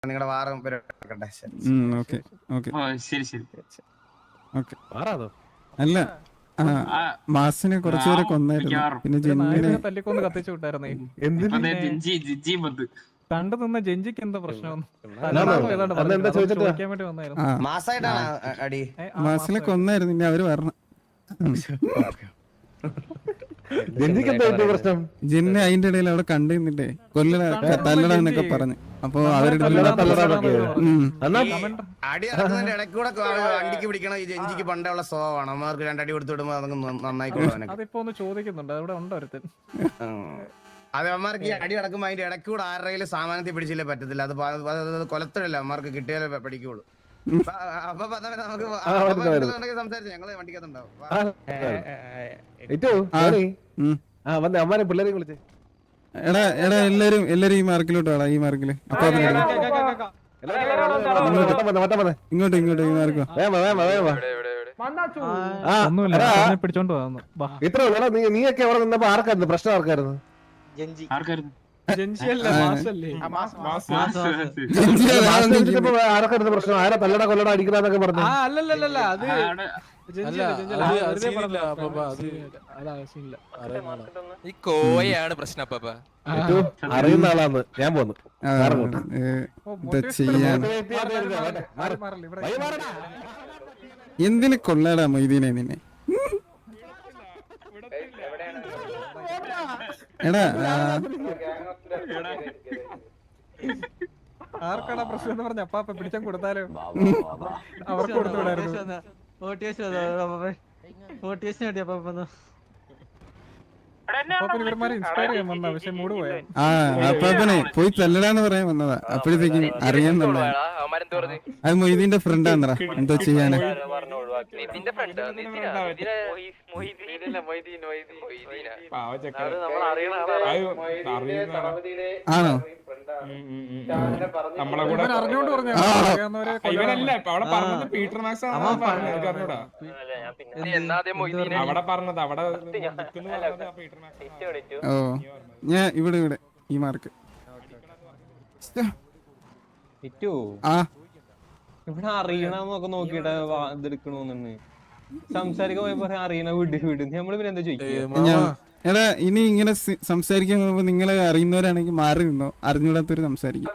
നിങ്ങളുടെ വാറും അല്ല മാസിനെ കുറച്ചുപേരെ കൊന്നായിരുന്നു. പിന്നെ ജെന്നിനെ തല്ലിക്കൊന്ന് കത്തിച്ചു വിട്ടായിരുന്നേ. കണ്ടു നിന്ന ജെഞ്ചിക്ക് എന്താ പ്രശ്നം? ചോദിക്കാൻ വേണ്ടി വന്നായിരുന്നു. മാസിനെ കൊന്നായിരുന്നു. ഇനി അവര് പറഞ്ഞു ജിന്നെ അതിന്റെ ഇടയിൽ അവിടെ കണ്ടിരുന്നിട്ടേ തല്ലടാന്നൊക്കെ പറഞ്ഞു. അപ്പൊ അവരുടെ അടി നടക്കുന്നതിന്റെ ഇടയ്ക്കൂടെ വണ്ടിക്ക് പിടിക്കണം. ഈ ജെഞ്ചിക്ക് പണ്ടുള്ള സ്വഭാവമാണ്. അമ്മമാർക്ക് രണ്ടടി കൊടുത്തു വിടുമ്പോ അതങ്ങ് നന്നായിക്കോളും. അതിപ്പോ ഒന്ന് ചോദിക്കുന്നുണ്ട്, അവിടെ ഉണ്ടോ ഒരുത്തൻ? അത് അമ്മമാർക്ക് ഈ അടി നടക്കുമ്പോ അതിന്റെ ഇടയ്ക്കൂടെ ആരുടെയും സാമാനത്തിൽ പിടിച്ചില്ലേ പറ്റത്തില്ല. അത് കൊലത്തിലല്ല അമ്മമാർക്ക് കിട്ടിയാലേ പഠിക്കുള്ളൂ. അപ്പൊ നമുക്ക് സംസാരിച്ചു ഞങ്ങള് വണ്ടിക്കകത്തുണ്ടാവും. അമ്മാരെ പിള്ളേരെ വിളിച്ചേ. എടാ എല്ലാരും ഈ മാർക്കിലോട്ട് വേടാ. ഈ മാർക്കില് അപ്പൊ ഇങ്ങോട്ട് ഈ മാർക്ക് പിടിച്ചോണ്ട് ഇത്ര നീയൊക്കെ അവിടെ നിന്നപ്പോ ആർക്കായിരുന്നു പ്രശ്നം? ആർക്കായിരുന്നു? ആർക്കായിരുന്നു പ്രശ്നം? ആരാ തല്ലട കൊല്ലട അടിക്കണമെന്നൊക്കെ പറഞ്ഞു. ഈ കോയാണ് പ്രശ്നം. അറിയുന്ന ആളാന്ന് ഞാൻ പോന്നു. എന്തിന് കൊള്ളാടാ മൊയ്തീനെ നിന്നെ? എടാ ആർക്കാണ് പ്രശ്നം എന്ന് പറഞ്ഞ അപ്പാപ്പ പിടിച്ചാൻ കൊടുത്താലോ? അവർക്ക് കൊടുത്തുവിടായിരുന്നു. ഇൻസ്പയർ ചെയ്യാൻ വന്ന പക്ഷെ മൂട് പോയ അപ്പാപ്പനെ പോയി തല്ലടാന്ന് പറയാൻ വന്നതാ. അപ്പോഴത്തേക്കും അറിയാന്നുണ്ടോ? അത് മൊയ്തീന്റെ ഫ്രണ്ടാന്നറ. എന്തോ ചെയ്യാന്? ആണോ? നമ്മളെ കൂടെ അറിഞ്ഞോണ്ട് പറഞ്ഞു. പീറ്റർ മാക്സ് അവിടെ പറഞ്ഞത് അവിടെ. ഓ ഞാൻ ഇവിടെ ഈ മാർക്ക് ഇവിടെ അറിയണമെന്നൊക്കെ നോക്കിട്ട് ഇതെടുക്കണോന്ന് സംസാരിക്കാൻ പോയപ്പോ അറിയണ വിട് നമ്മള് പിന്നെ എന്താ ചോദിക്കുക? എടാ ഇനി ഇങ്ങനെ സംസാരിക്കാൻ പോകുമ്പോ നിങ്ങളെ അറിയുന്നവരാണെങ്കിൽ മാറി നിന്നോ. അറിഞ്ഞൂടാത്തവര് സംസാരിക്കും.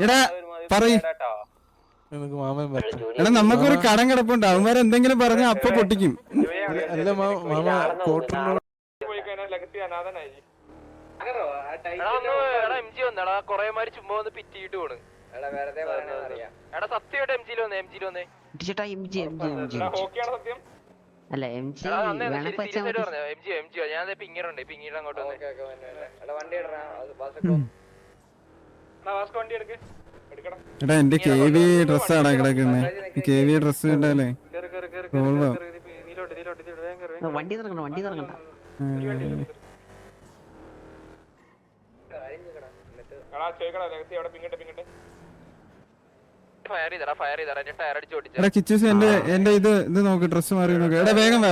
എടാ പറയ്. എടാ നമുക്കൊരു കടം കിടപ്പുണ്ട്. അവന്മാരെ എന്തെങ്കിലും പറഞ്ഞാ അപ്പൊ പൊട്ടിക്കും. അല്ല എം ജി എടാ എന്റെ KV ഡ്രസ്സാണ് കിടക്കുന്നത്. KV ഡ്രസ് കണ്ടാലേ വണ്ടി തുറക്കണ്ട. എടാ കിച്ചൂസ് എന്റെ ഇത് നോക്ക്. ഡ്രസ് മാറി നോക്ക്. എടാ വേഗം വാ.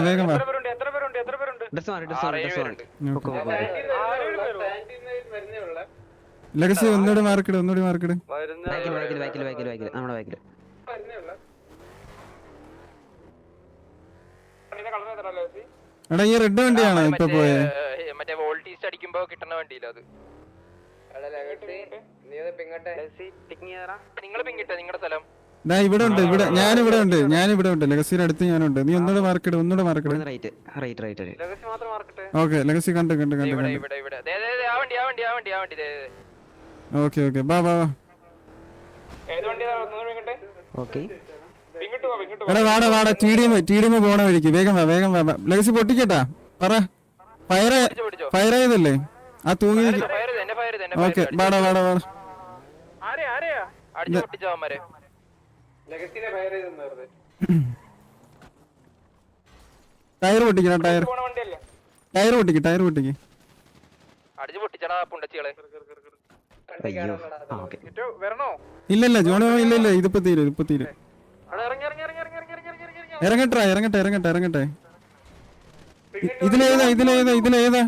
ലഗസി ഒന്നുകൂടി മാർക്കിട്. നമ്മുടെ ബാക്കില്. എടാ ഈ റെഡ് വണ്ടിയാണോ ഇപ്പൊ പോയെ? മറ്റേ വോൾട്ടീസ് അടിക്കുമ്പോ കിട്ടുന്ന വണ്ടിയില്ല അത്. നിങ്ങള് പിങ്ങിട്ട നിങ്ങളുടെ സ്ഥലം ഇവിടെ ഉണ്ട്. ഞാനിവിടെ ഉണ്ട്. ലഗസിയുടെ അടുത്ത് ഞാനുണ്ട്. നീ ഒന്നുകൂടെ മാർക്കിട്. ഓക്കെ ലഗസി കണ്ട്. ഓക്കെ ബാ. എടാ വാടാ. TDM പോണ വഴിക്ക് വേഗം വാ. ലഗസി പൊട്ടിക്കട്ടാ. പറ. ഫയർ ആയതല്ലേ ആ തൂങ്ങി. ഓക്കെ വാടാ. ടയർ പൊട്ടിക്കണ. ടയർ പൊട്ടിക്ക്. ഇല്ല ജോണോ ഇല്ല. ഇതിപ്പോ തീരും. ഇറങ്ങട്ടെ. ഇതിലേതാ ഇതിലേതാ ഇതിലേതാ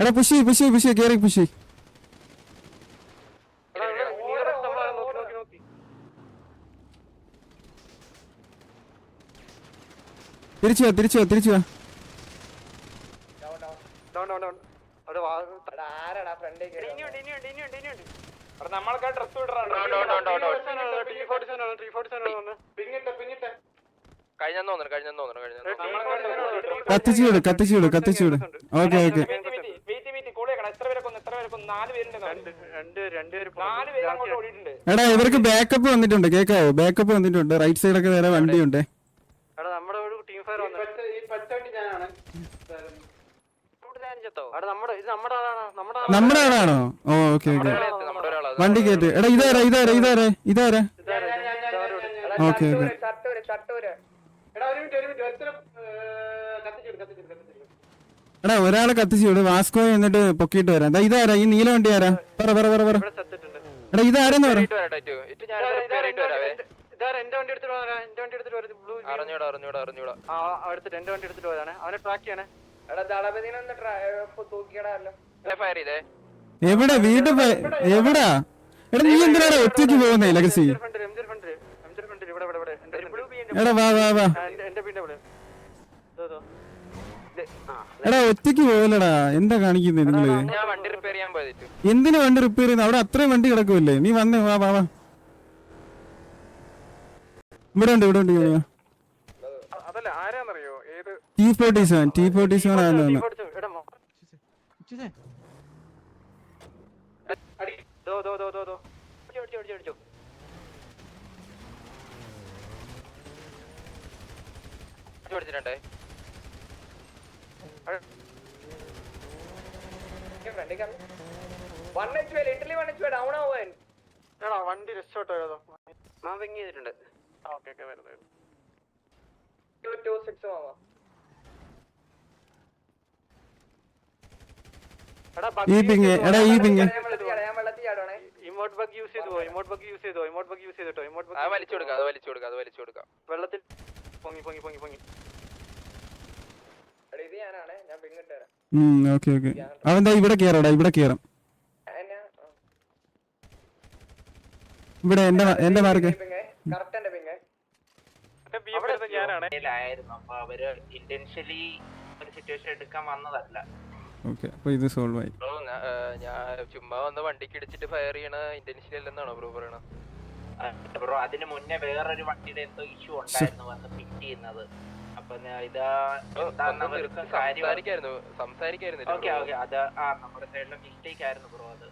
എടാ പുഷി പുഷി പുഷി കേറി പുഷി. തിരിച്ചു വാ തിരിച്ചു വാ തിരിച്ചു വാ. നമ്മൾക്ക് ഡ്രസ് വിടറാണ്. കഴിഞ്ഞെന്ന് തോന്നുന്നു. കത്തിച്ചു വിട് കത്തിച്ചു വിട് കത്തിച്ചു വിട്. Okay okay. എടാ ഇവർക്ക് ബാക്കപ്പ് വന്നിട്ടുണ്ട്, കേക്കാവോ? ബാക്കപ്പ് വന്നിട്ടുണ്ട്. റൈറ്റ് സൈഡൊക്കെ വേറെ വണ്ടിയുണ്ട്. നമ്മുടെ ആളാണോ? ഓ ഓക്കെ ഓക്കെ. വണ്ടി കയറ്റ്. എടാ ഇതാരാ ഇതാരാ ഇതാരാ ഇതാരാ? Okay okay. എടാ ഒരാളെ കത്തിച്ചു വിട്. വാസ്കോ എന്നിട്ട് പൊക്കിയിട്ട് വരാം. ഇതാരാ ഈ നീല വണ്ടി ആരാ? പറ പറ പറ പറ. എടാ ഇതാരെന്ന് പറ. എവിടെ വീട് എവിടാ? എടാ നീ എന്തിനാണ് ഒറ്റയ്ക്ക് പോകുന്നേ ലെഗസി? എടാ വാ വാ വാ. എടാ ഒറ്റയ്ക്ക് പോകലടാ. എന്താ കാണിക്കുന്നത് നിങ്ങള്? എന്തിനു വണ്ടി റിപ്പയർ ചെയ്യുന്നത്? അവിടെ അത്രയും വണ്ടി കിടക്കുമല്ലേ? നീ വന്നേ വാ വാ വാ. ഇവിടെ ഉണ്ട് ജോണിയാ. T47 ആണെന്ന് തോന്നുന്നു. വണ്ടി രക്ഷോട്ടോ ചെയ്തിട്ടുണ്ട്. ഈ പിങ് എടാ ഈ പിങ്. ഇമോട്ട് ബഗ് യൂസ് ചെയ്തോ. വലിച്ചു കൊടുക്കാം. വെള്ളത്തിൽ പൊങ്ങി. Okay okay. അവന്താ ഇവിടെ കേറടാ. ഇവിടെ കേറാം. ഇവിടെ എന്റെ മാർക്ക്. അപ്പൊ അവര് ഇന്റൻഷ്യലി ഒരു സിറ്റുവേഷൻ എടുക്കാൻ വന്നതല്ല. ഓക്കെ അപ്പൊ ഇത് സോൾവ് ആയി. ഞാൻ ചുമ്മാ വന്ന് വണ്ടിക്ക് ഇടിച്ചിട്ട് ഫയർ ചെയ്യണ ഇന്റൻഷ്യലി അല്ലെന്നാണോ ബ്രോ പറയണത്? ബ്രോ അതിന് മുന്നേ വേറൊരു വണ്ടിയുടെ എന്തോ ഇഷ്യൂ ഉണ്ടായിരുന്നു വന്ന് ഫിറ്റ് ചെയ്യുന്നത്. അപ്പൊ ഇതാ സംസാരിക്കായിരുന്നു. ഓക്കെ അത് നമ്മുടെ സൈഡിലെ മിസ്റ്റേക്ക് ആയിരുന്നു ബ്രോ. അത്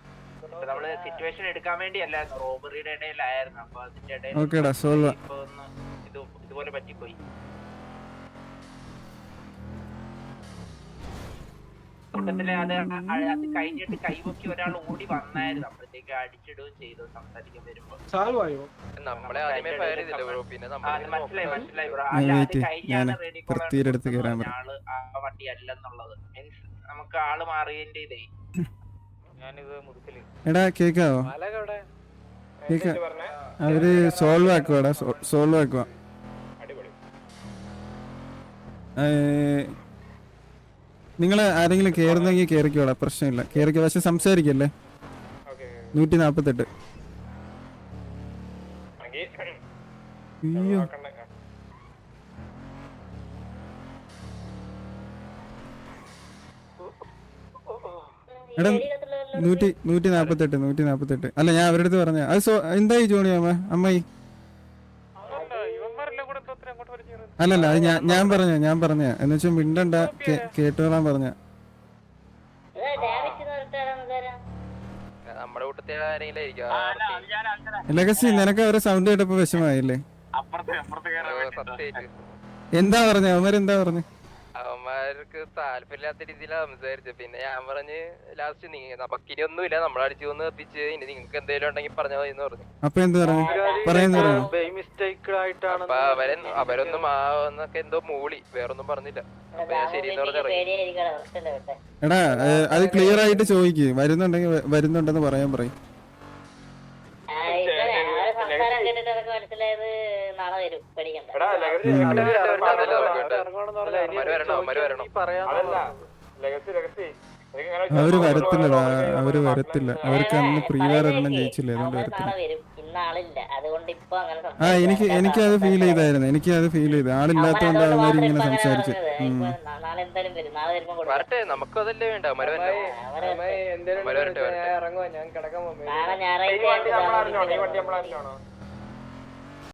നമ്മള് സിറ്റുവേഷൻ എടുക്കാൻ വേണ്ടിയല്ലായിരുന്നു, റോബറിയുടെ ഇടയിലായിരുന്നു. അപ്പൊ അതിന്റെ ഇടയിൽ ഇതുപോലെ പറ്റിപ്പോയി. കൂട്ടത്തില് അത് കഴിഞ്ഞിട്ട് കൈവക്കി ഒരാൾ ഓടി വന്നായിരുന്നു. അപ്പോഴത്തേക്ക് അടിച്ചിടുകയും ചെയ്തു സംസാരിക്കാൻ വരുമ്പോ. നമ്മളെ ആദ്യമേ ഫയർ ചെയ്തില്ല ബ്രോ. പിന്നെ മനസ്സിലായി ബ്രോ. കഴിഞ്ഞാണ് റെഡി ആള് ആ വണ്ടി അല്ലെന്നുള്ളത്. മീൻസ് നമുക്ക് ആള് മാറിയതിന്റെ ഇതേ. എടാ കേക്കാവോ? അവര് സോൾവ് ആക്കുവാടാ. സോൾവ് ആക്കുവാ. നിങ്ങള് ആരെങ്കിലും കേറുന്നെങ്കിൽ കേറിക്കോടാ. പ്രശ്നമില്ല, കേറിക്കോ. പക്ഷെ സംസാരിക്കല്ലേ. 148. അയ്യോ എടാ 148. അല്ല ഞാൻ അവരുടെ അടുത്ത് പറഞ്ഞ അത് എന്തായി ജോണി അമ്മായി? അല്ലല്ല അത് ഞാൻ പറഞ്ഞ എന്ന് വെച്ചാൽ മിണ്ടണ്ട, കേട്ടോളാൻ പറഞ്ഞ. ലെഗസി നിനക്ക് അവരെ സൗണ്ട് കേട്ടപ്പോ വിഷമായില്ലേ? എന്താ പറഞ്ഞ അവന്മാരെന്താ പറഞ്ഞ? അവന്മാര് അവന്മാർക്ക് താല്പര്യമില്ലാത്ത രീതിയിലാണ് സംസാരിച്ചത്. പിന്നെ ഞാൻ പറഞ്ഞ് ലാസ്റ്റ് നമുക്കിനി ഒന്നുമില്ല, നമ്മളടിച്ചു വന്ന് കത്തിച്ച് ഇനി നിങ്ങൾക്ക് എന്തെങ്കിലും ഉണ്ടെങ്കിൽ പറഞ്ഞാൽ മതി എന്ന് പറഞ്ഞു. അപ്പൊ എന്ത് പറഞ്ഞു പറയുന്നു മിസ്റ്റേക്ക് ആയിട്ടാണ്. അപ്പൊ അവരൊന്നും എന്നൊക്കെ എന്തോ മൂളി, വേറൊന്നും പറഞ്ഞില്ല. അപ്പൊ ഞാൻ ശരിയെന്ന് പറഞ്ഞിറങ്ങി. എടാ അത് ക്ലിയർ ആയിട്ട് ചോദിക്ക്, വരുന്നുണ്ടെന്ന് പറയാൻ പറയും. അവര് വരത്തില്ലടാ, അവർക്ക് അന്ന് പ്രീവാർ ഒരെണ്ണം ജയിച്ചില്ല, അതുകൊണ്ട് വരത്തില്ല. എനിക്ക് അത് ഫീൽ ചെയ്തായിരുന്നു, ആളില്ലാത്തോണ്ട് അവന്മാർ ഇങ്ങനെ സംസാരിച്ചു. വരട്ടെ, നമുക്കതല്ലേ വേണ്ട. ഇറങ്ങുവാ, ഞാൻ കിടക്കാൻ പോകും. ഞായറാഴ്ച